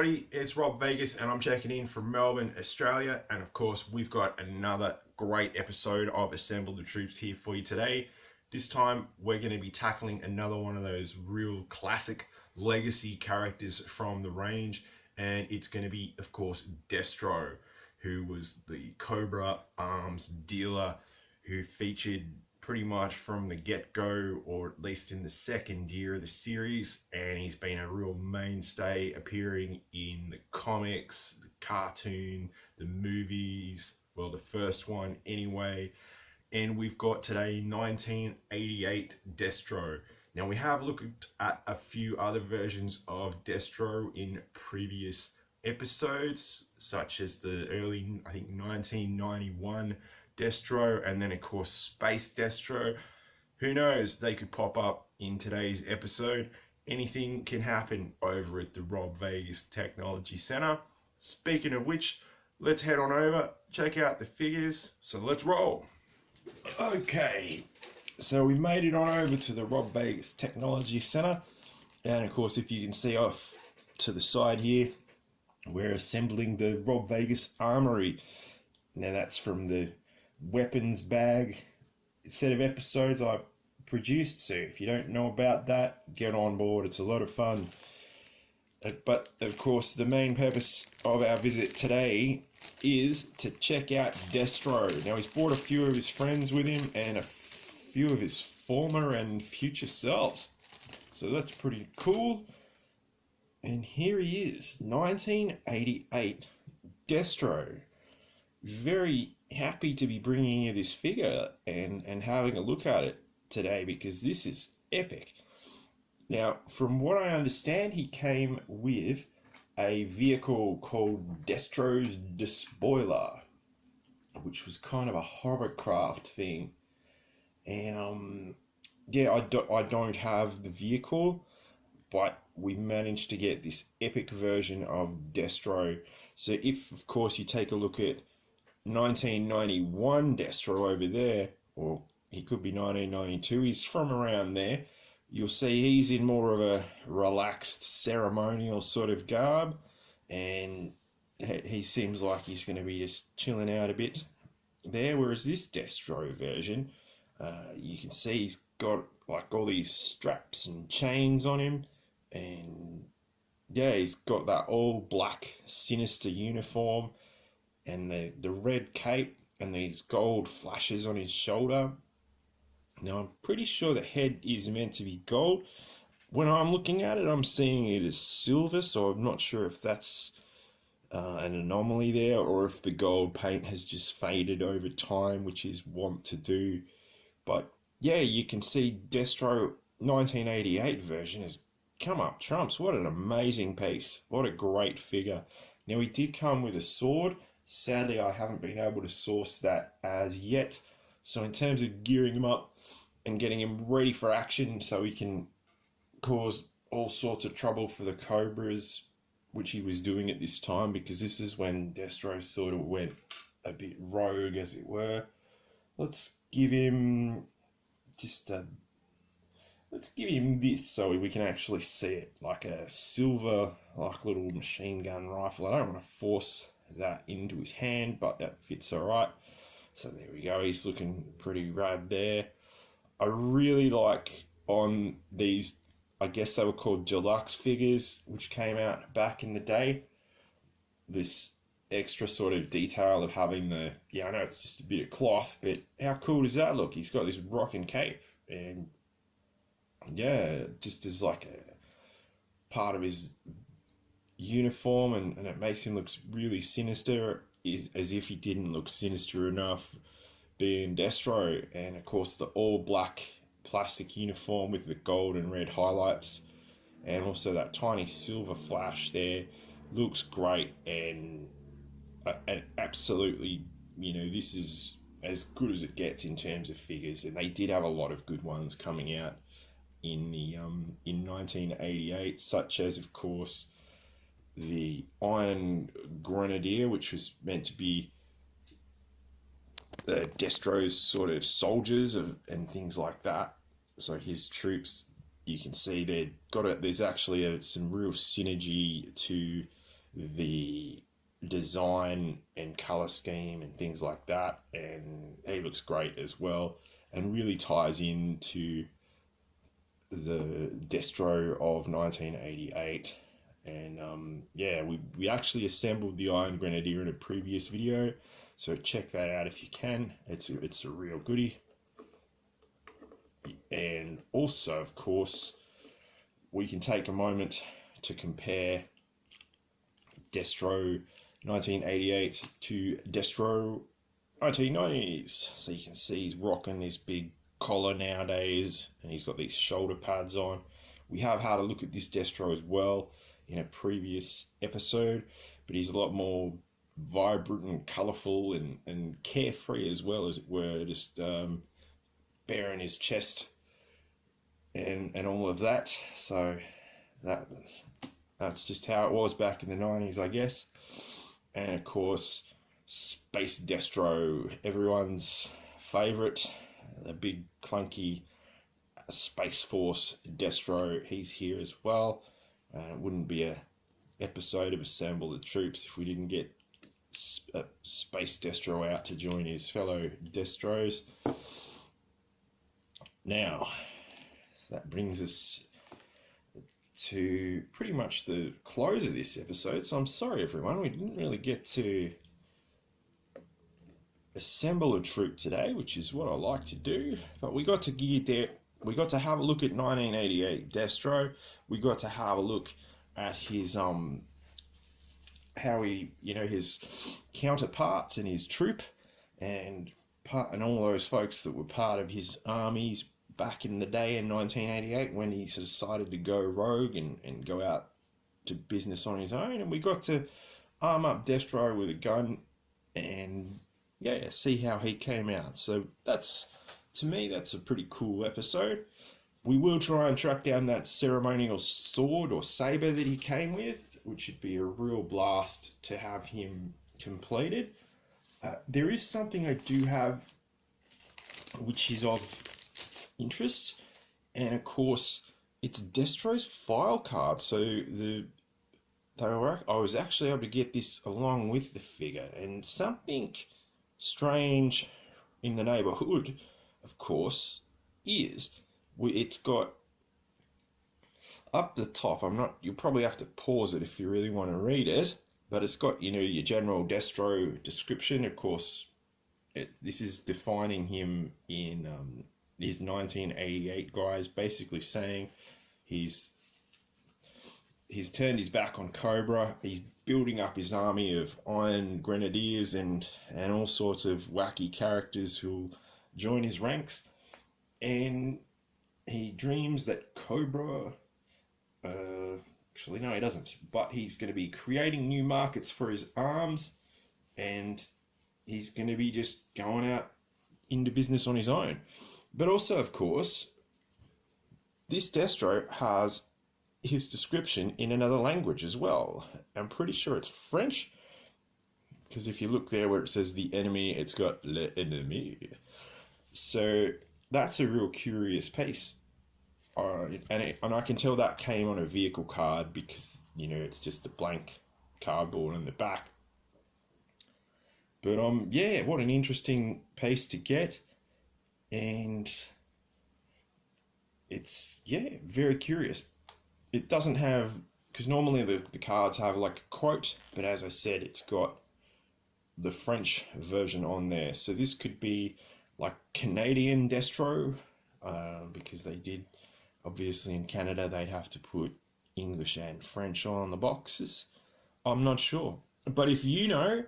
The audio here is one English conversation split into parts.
everybody, it's Rob Vegas and I'm checking in from Melbourne, Australia, and of course we've got another great episode of Assemble the Troops here for you today. This time we're going to be tackling another one of those real classic legacy characters from the range, and it's going to be of course Destro, who was the Cobra arms dealer who featured pretty much from the get-go, or at least in the second year of the series, and he's been a real mainstay appearing in the comics, the cartoon, the movies, well, the first one anyway. And we've got today 1988 Destro. Now we have looked at a few other versions of Destro in previous episodes, such as the early, I think 1991 Destro, and then of course Space Destro. Who knows, they could pop up in today's episode. Anything can happen over at the Rob Vegas Technology Center. Speaking of which, let's head on over, check out the figures, so let's roll. Okay, so we've made it on over to the Rob Vegas Technology Center, and of course if you can see off to the side here, we're assembling the Rob Vegas Armory. Now that's from the weapons bag set of episodes I produced, so if you don't know about that, get on board, it's a lot of fun. But of course the main purpose of our visit today is to check out Destro. Now he's brought a few of his friends with him and a few of his former and future selves, so that's pretty cool. And here he is, 1988 Destro. Very happy to be bringing you this figure and having a look at it today, because this is epic. Now, from what I understand, he came with a vehicle called Destro's Despoiler, which was kind of a hovercraft thing. And yeah, I don't have the vehicle, but we managed to get this epic version of Destro. So if, of course, you take a look at 1991 Destro over there, or he could be 1992, he's from around there, you'll see he's in more of a relaxed ceremonial sort of garb, and he seems like he's going to be just chilling out a bit there. Whereas this Destro version, you can see he's got like all these straps and chains on him, and yeah, he's got that all black sinister uniform and the red cape and these gold flashes on his shoulder. Now I'm pretty sure the head is meant to be gold. When I'm looking at it, I'm seeing it as silver, so I'm not sure if that's an anomaly there, or if the gold paint has just faded over time, which is wont to do. But yeah, you can see Destro 1988 version has come up trumps. What an amazing piece. What a great figure. Now he did come with a sword. Sadly, I haven't been able to source that as yet. So in terms of gearing him up and getting him ready for action so he can cause all sorts of trouble for the Cobras, which he was doing at this time, because this is when Destro sort of went a bit rogue, as it were. Let's give him this so we can actually see it, like a silver, like little machine gun rifle. I don't want to force that into his hand, but that fits alright. So there we go, he's looking pretty rad there. I really like on these, I guess they were called deluxe figures, which came out back in the day, this extra sort of detail of having the, yeah, I know it's just a bit of cloth, but how cool does that look? He's got this rocking cape, and yeah, just as like a part of his uniform, and it makes him look really sinister, as if he didn't look sinister enough being Destro. And of course the all black plastic uniform with the gold and red highlights, and also that tiny silver flash there, looks great. And absolutely, you know, this is as good as it gets in terms of figures, and they did have a lot of good ones coming out in the in 1988, such as of course the Iron Grenadier, which was meant to be Destro's sort of soldiers and things like that. So his troops, you can see there's actually some real synergy to the design and color scheme and things like that, and he looks great as well, and really ties into the Destro of 1988. And yeah, we actually assembled the Iron Grenadier in a previous video, so check that out if you can. It's a real goodie. And also, of course, we can take a moment to compare Destro 1988 to Destro 1990s. So you can see he's rocking this big collar nowadays, and he's got these shoulder pads on. We have had a look at this Destro as well in a previous episode, but he's a lot more vibrant and colourful and carefree as well, as it were, just baring his chest and all of that. So that's just how it was back in the 90s, I guess. And of course, Space Destro, everyone's favourite, the big clunky Space Force Destro. He's here as well. It wouldn't be a episode of Assemble the Troops if we didn't get Space Destro out to join his fellow Destros. Now, that brings us to pretty much the close of this episode. So I'm sorry, everyone, we didn't really get to assemble a troop today, which is what I like to do. But we got to gear there. We got to have a look at 1988 Destro. We got to have a look at his how he, his counterparts and his troop, and all those folks that were part of his armies back in the day in 1988 when he decided to go rogue and go out to business on his own. And we got to arm up Destro with a gun and yeah, see how he came out. So to me, that's a pretty cool episode. We will try and track down that ceremonial sword or saber that he came with, which would be a real blast to have him completed. There is something I do have which is of interest, and of course it's Destro's file card. So I was actually able to get this along with the figure, and something strange in the neighborhood, of course, is it's got up the top, you'll probably have to pause it if you really want to read it, but it's got, your general Destro description. Of course, this is defining him in his 1988 guys, basically saying he's turned his back on Cobra. He's building up his army of Iron Grenadiers and all sorts of wacky characters who'll join his ranks. And he dreams that Cobra, actually no he doesn't, but he's going to be creating new markets for his arms, and he's going to be just going out into business on his own. But also, of course, this Destro has his description in another language as well. I'm pretty sure it's French, because if you look there where it says the enemy, it's got l'ennemi. So that's a real curious piece. And I can tell that came on a vehicle card because, it's just a blank cardboard on the back. But yeah, what an interesting piece to get. And it's, yeah, very curious. It doesn't have, because normally the cards have like a quote, but as I said, it's got the French version on there. So this could be like Canadian Destro, because they did, obviously in Canada, they'd have to put English and French on the boxes. I'm not sure. But if you know,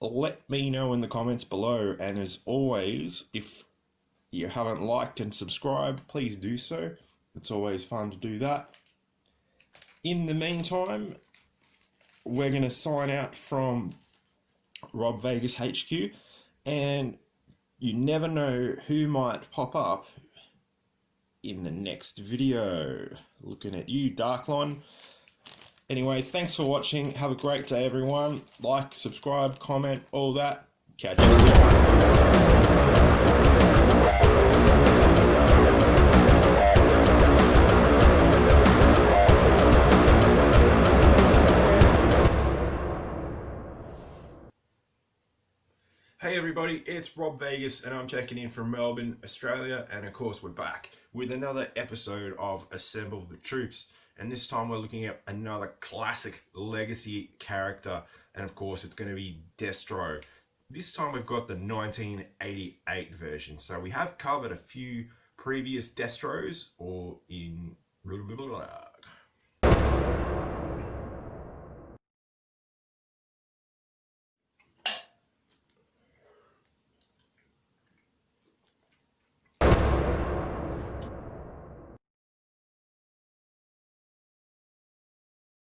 let me know in the comments below. And as always, if you haven't liked and subscribed, please do so. It's always fun to do that. In the meantime, we're going to sign out from Rob Vegas HQ, and you never know who might pop up in the next video. Looking at you, Darklon. Anyway, thanks for watching. Have a great day, everyone. Like, subscribe, comment, all that. Catch you soon. Hey everybody, it's Rob Vegas and I'm checking in from Melbourne, Australia, and of course we're back with another episode of Assemble the Troops, and this time we're looking at another classic legacy character, and of course it's going to be Destro. This time we've got the 1988 version, so we have covered a few previous Destros, or in